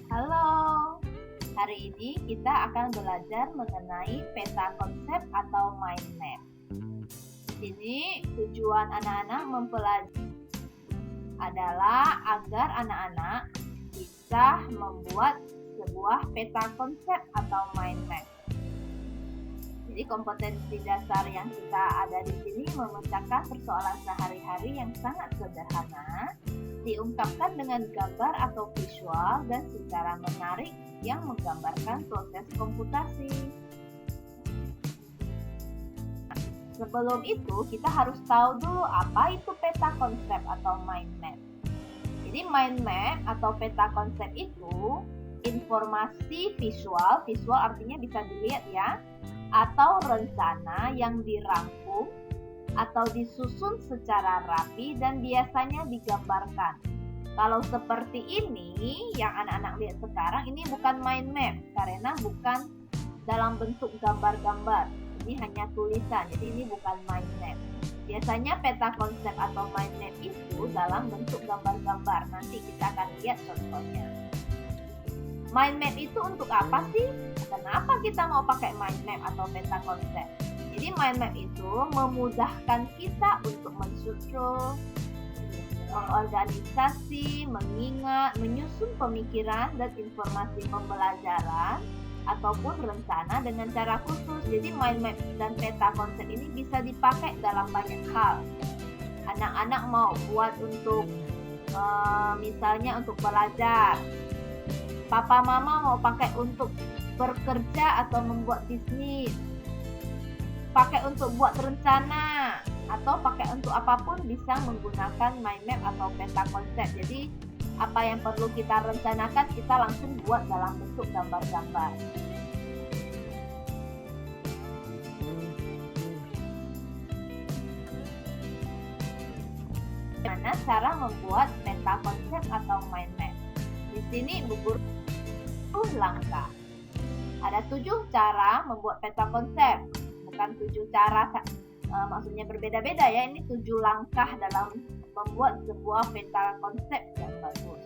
Halo, hari ini kita akan belajar mengenai peta konsep atau mind map. Di sini tujuan anak-anak mempelajari adalah agar anak-anak bisa membuat sebuah peta konsep atau mind map. Jadi kompetensi dasar yang kita ada di sini memecahkan persoalan sehari-hari yang sangat sederhana, diungkapkan dengan gambar atau visual dan secara menarik yang menggambarkan proses komputasi. Sebelum itu, kita harus tahu dulu apa itu peta konsep atau mind map. Jadi mind map atau peta konsep itu informasi visual artinya bisa dilihat ya, atau rencana yang dirangkum atau disusun secara rapi dan biasanya digambarkan. Kalau seperti ini yang anak-anak lihat sekarang, ini bukan mind map karena bukan dalam bentuk gambar-gambar, ini hanya tulisan, jadi ini bukan mind map. Biasanya peta konsep atau mind map itu dalam bentuk gambar-gambar, nanti kita akan lihat contohnya. Mind map itu untuk apa sih? Kenapa kita mau pakai mind map atau peta konsep? Jadi mind map itu memudahkan kita untuk mensusun, mengorganisasi, mengingat, menyusun pemikiran dan informasi pembelajaran ataupun rencana dengan cara khusus. Jadi mind map dan peta konsep ini bisa dipakai dalam banyak hal. Anak-anak mau buat untuk misalnya untuk belajar, papa mama mau pakai untuk bekerja atau membuat bisnis, pakai untuk buat rencana, atau pakai untuk apapun bisa menggunakan mind map atau peta konsep. Jadi apa yang perlu kita rencanakan kita langsung buat dalam bentuk gambar-gambar. Bagaimana cara membuat peta konsep atau mind map? Di sini buku 7 langkah. Ada 7 cara membuat peta konsep. Bukan 7 cara maksudnya berbeda-beda ya. Ini 7 langkah dalam membuat sebuah peta konsep yang bagus.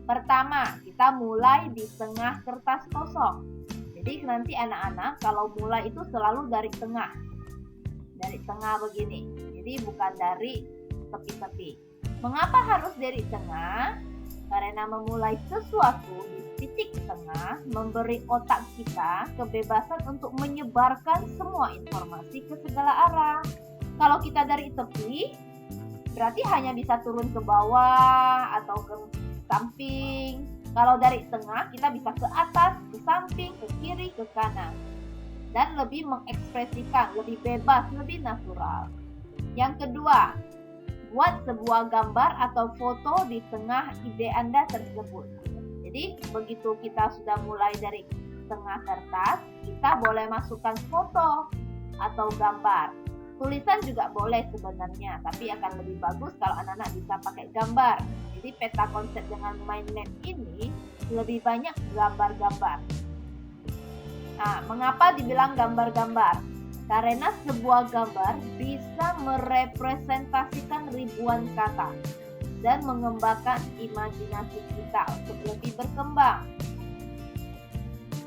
Pertama, kita mulai di tengah kertas kosong. Jadi nanti anak-anak kalau mulai itu selalu dari tengah. Dari tengah begini. Jadi bukan dari tepi-tepi. Mengapa harus dari tengah? Karena memulai sesuatu di titik tengah memberi otak kita kebebasan untuk menyebarkan semua informasi ke segala arah. Kalau kita dari tepi, berarti hanya bisa turun ke bawah atau ke samping. Kalau dari tengah, kita bisa ke atas, ke samping, ke kiri, ke kanan. Dan lebih mengekspresikan, lebih bebas, lebih natural. Yang kedua, buat sebuah gambar atau foto di tengah ide Anda tersebut. Jadi begitu kita sudah mulai dari tengah kertas, kita boleh masukkan foto atau gambar. Tulisan juga boleh sebenarnya, tapi akan lebih bagus kalau anak-anak bisa pakai gambar. Jadi peta konsep dengan mind map ini lebih banyak gambar-gambar. Nah, mengapa dibilang gambar-gambar? Karena sebuah gambar bisa merepresentasikan ribuan kata dan mengembangkan imajinasi kita untuk lebih berkembang.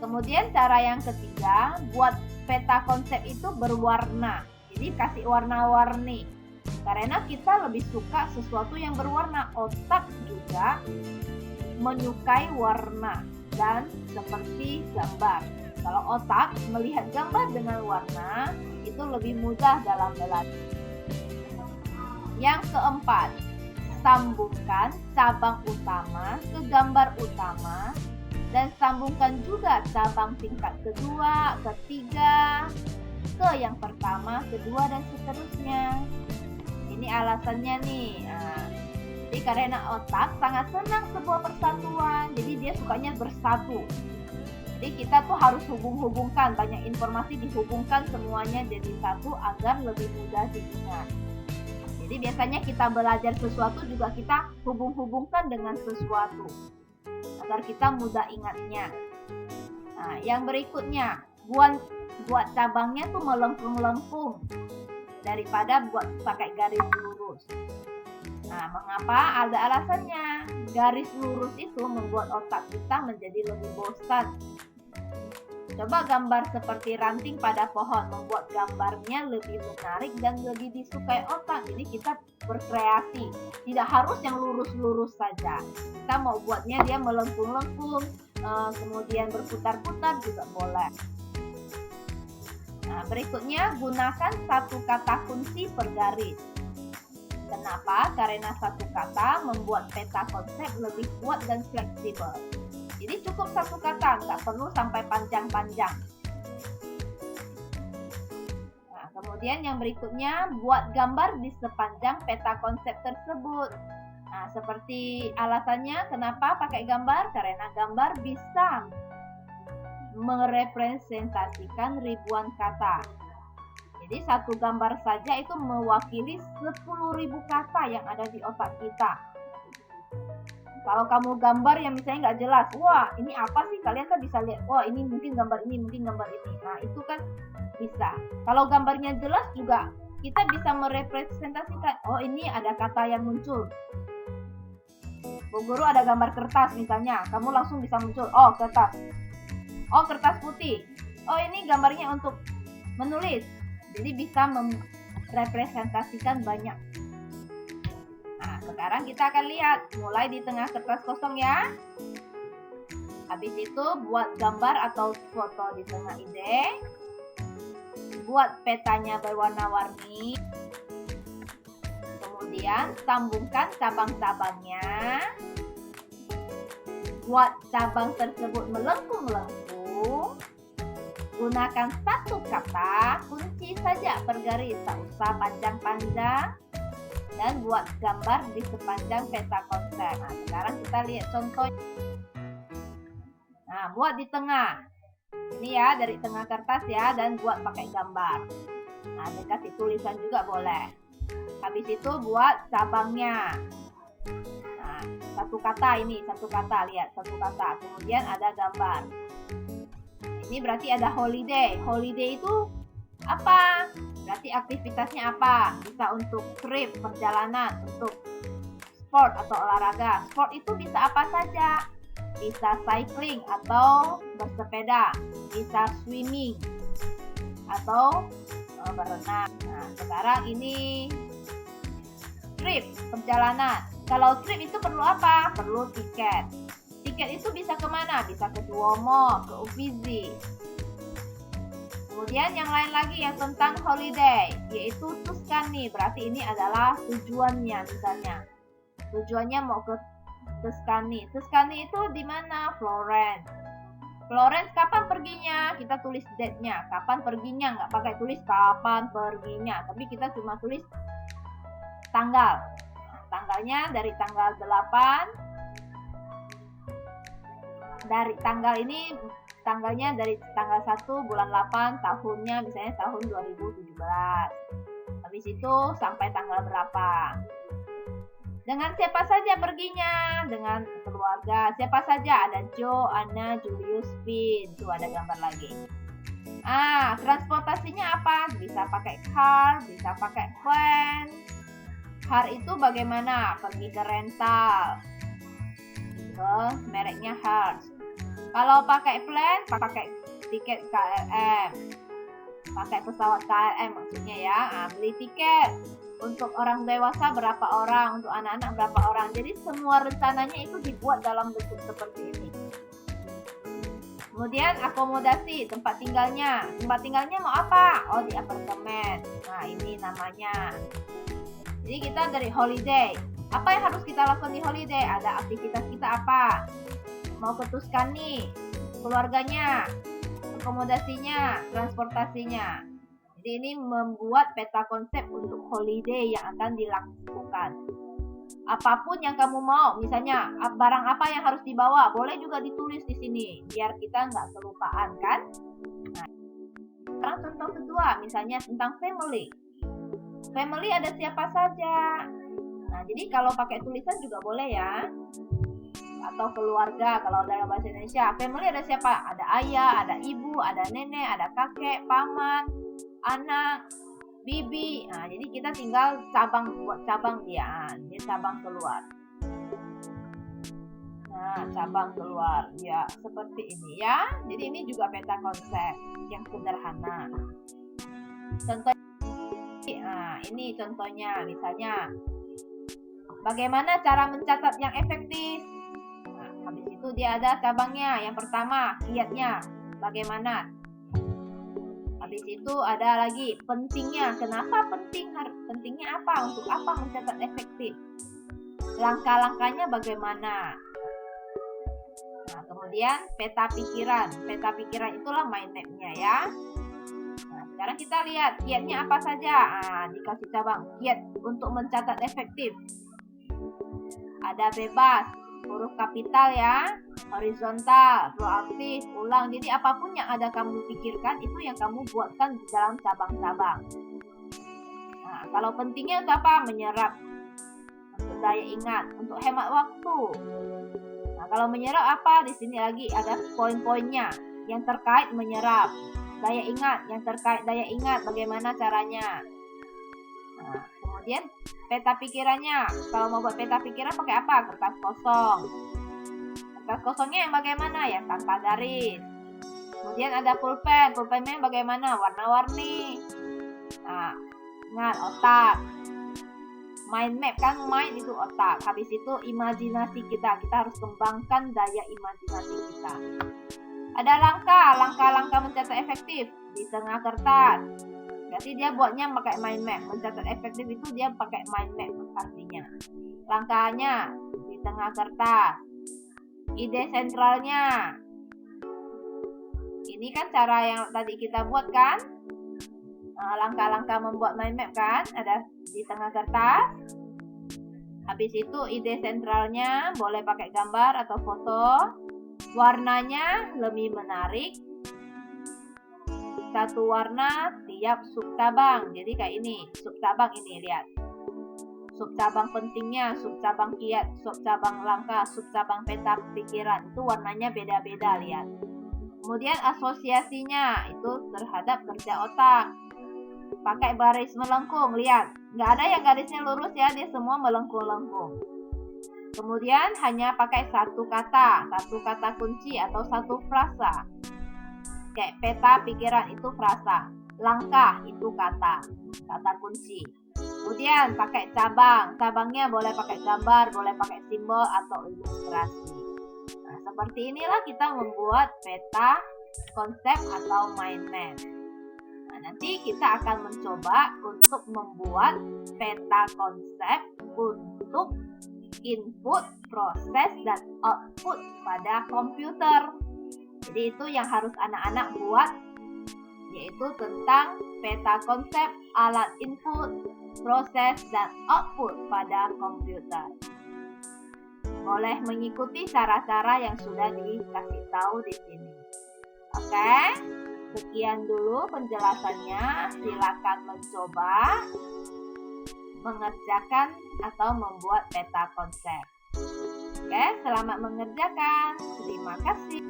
Kemudian cara yang ketiga, buat peta konsep itu berwarna. Jadi kasih warna-warni. Karena kita lebih suka sesuatu yang berwarna. Otak juga menyukai warna dan seperti gambar. Kalau otak melihat gambar dengan warna, itu lebih mudah dalam belajar. Yang keempat, sambungkan cabang utama ke gambar utama dan sambungkan juga cabang tingkat kedua, ketiga, ke yang pertama, kedua, dan seterusnya. Ini alasannya nih. Jadi karena otak sangat senang sebuah persatuan, jadi dia sukanya bersatu. Jadi kita tuh harus hubung-hubungkan, banyak informasi dihubungkan semuanya jadi satu agar lebih mudah diingat. Jadi biasanya kita belajar sesuatu juga kita hubung-hubungkan dengan sesuatu agar kita mudah ingatnya. Nah, yang berikutnya, buat cabangnya tuh melengkung-lengkung daripada buat pakai garis lurus. Nah, mengapa? Ada alasannya. Garis lurus itu membuat otak kita menjadi lebih bosan. Coba gambar seperti ranting pada pohon, membuat gambarnya lebih menarik dan lebih disukai otak. Jadi kita berkreasi, tidak harus yang lurus-lurus saja. Kita mau buatnya dia melengkung-lengkung, kemudian berputar-putar juga boleh. Nah, berikutnya gunakan satu kata kunci per garis. Kenapa? Karena satu kata membuat peta konsep lebih kuat dan fleksibel. Jadi cukup satu kata, nggak perlu sampai panjang-panjang. Nah, kemudian yang berikutnya, buat gambar di sepanjang peta konsep tersebut. Nah, seperti alasannya kenapa pakai gambar? Karena gambar bisa merepresentasikan ribuan kata. Jadi satu gambar saja itu mewakili 10.000 kata yang ada di otak kita. Kalau kamu gambar yang misalnya nggak jelas, wah ini apa sih, kalian kan bisa lihat, wah ini mungkin gambar ini, mungkin gambar ini. Nah itu kan bisa. Kalau gambarnya jelas juga kita bisa merepresentasikan, oh ini ada kata yang muncul. Bu Guru ada gambar kertas misalnya, kamu langsung bisa muncul, oh kertas. Oh kertas putih. Oh ini gambarnya untuk menulis. Jadi bisa merepresentasikan banyak. Nah, sekarang kita akan lihat mulai di tengah kertas kosong ya. Habis itu buat gambar atau foto di tengah ide. Buat petanya berwarna-warni. Kemudian sambungkan cabang-cabangnya. Buat cabang tersebut melengkung-lengkung. Gunakan satu kata kunci saja per garis, tak usah panjang-panjang. Dan buat gambar di sepanjang peta konsep. Nah, sekarang kita lihat contoh. Nah, buat di tengah. Ini ya, dari tengah kertas ya, dan buat pakai gambar. Nah, dikasih tulisan juga boleh. Habis itu buat cabangnya. Nah, satu kata ini, satu kata, lihat, satu kata. Kemudian ada gambar. Ini berarti ada holiday. Holiday itu apa? Berarti aktivitasnya apa? Bisa untuk trip, perjalanan, untuk sport atau olahraga. Sport itu bisa apa saja? Bisa cycling atau bersepeda, bisa swimming atau berenang. Nah, sekarang ini trip, perjalanan. Kalau trip itu perlu apa? Perlu tiket. Tiket itu bisa kemana? Bisa ke Duomo, ke Uffizi. Kemudian yang lain lagi yang tentang holiday, yaitu Tuscany. Berarti ini adalah tujuannya misalnya. Tujuannya mau ke Tuscany. Tuscany itu di mana? Florence. Florence kapan perginya? Kita tulis date-nya. Kapan perginya? Nggak pakai tulis kapan perginya. Tapi kita cuma tulis tanggal. Nah, tanggalnya dari tanggal 8. Dari tanggal ini, tanggalnya dari tanggal 1 bulan 8, tahunnya misalnya tahun 2017. Habis itu sampai tanggal berapa. Dengan siapa saja perginya? Dengan keluarga. Siapa saja? Ada Joe, Anna, Julius, Finn. Tuh ada gambar lagi. Transportasinya apa? Bisa pakai car, bisa pakai van. Car itu bagaimana? Pergi ke rental. Ke mereknya Hertz. Kalau pakai plan, pakai tiket KLM, pakai pesawat KLM maksudnya ya. Beli tiket untuk orang dewasa berapa orang, untuk anak-anak berapa orang. Jadi semua rencananya itu dibuat dalam bentuk seperti ini. Kemudian akomodasi, tempat tinggalnya. Tempat tinggalnya mau apa? Oh di apartemen. Nah ini namanya. Jadi kita dari holiday. Apa yang harus kita lakukan di holiday? Ada aktivitas kita apa? Mau ke Tuscany, keluarganya, akomodasinya, transportasinya. Jadi ini membuat peta konsep untuk holiday yang akan dilakukan. Apapun yang kamu mau, misalnya barang apa yang harus dibawa, boleh juga ditulis di sini, biar kita nggak kelupaan kan. Nah, sekarang contoh kedua, misalnya tentang family. Family ada siapa saja. Nah, jadi kalau pakai tulisan juga boleh ya. Atau keluarga, kalau dalam bahasa Indonesia. Family ada siapa? Ada ayah, ada ibu, ada nenek, ada kakek, paman, anak, VB. Nah, jadi kita tinggal buat cabang dia. Dia cabang keluar. Nah, cabang keluar. Ya, seperti ini ya. Jadi ini juga peta konsep yang sederhana. Contoh, ini contohnya. Misalnya, bagaimana cara mencatat yang efektif? Nah, habis itu dia ada cabangnya. Yang pertama, kiatnya. Bagaimana? Habis itu ada lagi pentingnya. Kenapa penting? Pentingnya apa? Untuk apa mencatat efektif? Langkah-langkahnya bagaimana? Nah, kemudian peta pikiran. Peta pikiran itulah mind map-nya ya. Nah, sekarang kita lihat kiatnya apa saja. Dikasih cabang kiat untuk mencatat efektif. Ada bebas, huruf kapital ya, horizontal, proaktif, ulang. Jadi apapun yang ada kamu pikirkan itu yang kamu buatkan di dalam cabang-cabang. Nah, kalau pentingnya itu apa? Menyerap, untuk daya ingat, untuk hemat waktu. Nah, kalau menyerap apa? Di sini lagi ada poin-poinnya yang terkait menyerap. Daya ingat, yang terkait daya ingat, bagaimana caranya. Nah, kemudian peta pikirannya. Kalau mau buat peta pikiran pakai apa? Kertas kosong. Kertas kosongnya yang bagaimana? Ya tanpa garis. Kemudian ada pulpen. Pulpennya bagaimana? Warna-warni. Nah, ingat otak. Mind map kan, mind itu otak. Habis itu imajinasi kita. Kita harus kembangkan daya imajinasi kita. Ada langkah mencatat efektif di tengah kertas. Berarti dia buatnya pakai mind map. Mencatat efektif itu dia pakai mind map artinya. Langkahnya di tengah kertas. Ide sentralnya. Ini kan cara yang tadi kita buat kan? Langkah-langkah membuat mind map kan? Ada di tengah kertas. Habis itu ide sentralnya boleh pakai gambar atau foto. Warnanya lebih menarik. Satu warna tiap subcabang. Jadi kayak ini, subcabang ini lihat. Subcabang pentingnya, subcabang kiat, subcabang langkah, subcabang peta pikiran. Itu warnanya beda-beda lihat. Kemudian asosiasinya itu terhadap kerja otak. Pakai baris melengkung, lihat. Nggak ada yang garisnya lurus ya, dia semua melengkung-lengkung. Kemudian hanya pakai satu kata kunci atau satu frasa. Kayak peta pikiran itu frasa, langkah itu kata kunci. Kemudian pakai cabangnya boleh pakai gambar, boleh pakai simbol atau ilustrasi. Nah, seperti inilah kita membuat peta konsep atau mind map. Nah, nanti kita akan mencoba untuk membuat peta konsep untuk input, proses, dan output pada komputer. Jadi itu yang harus anak-anak buat, yaitu tentang peta konsep, alat input, proses, dan output pada komputer. Boleh mengikuti cara-cara yang sudah dikasih tahu di sini. Oke, sekian dulu penjelasannya. Silakan mencoba mengerjakan atau membuat peta konsep. Oke, selamat mengerjakan. Terima kasih.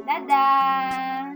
Dadah.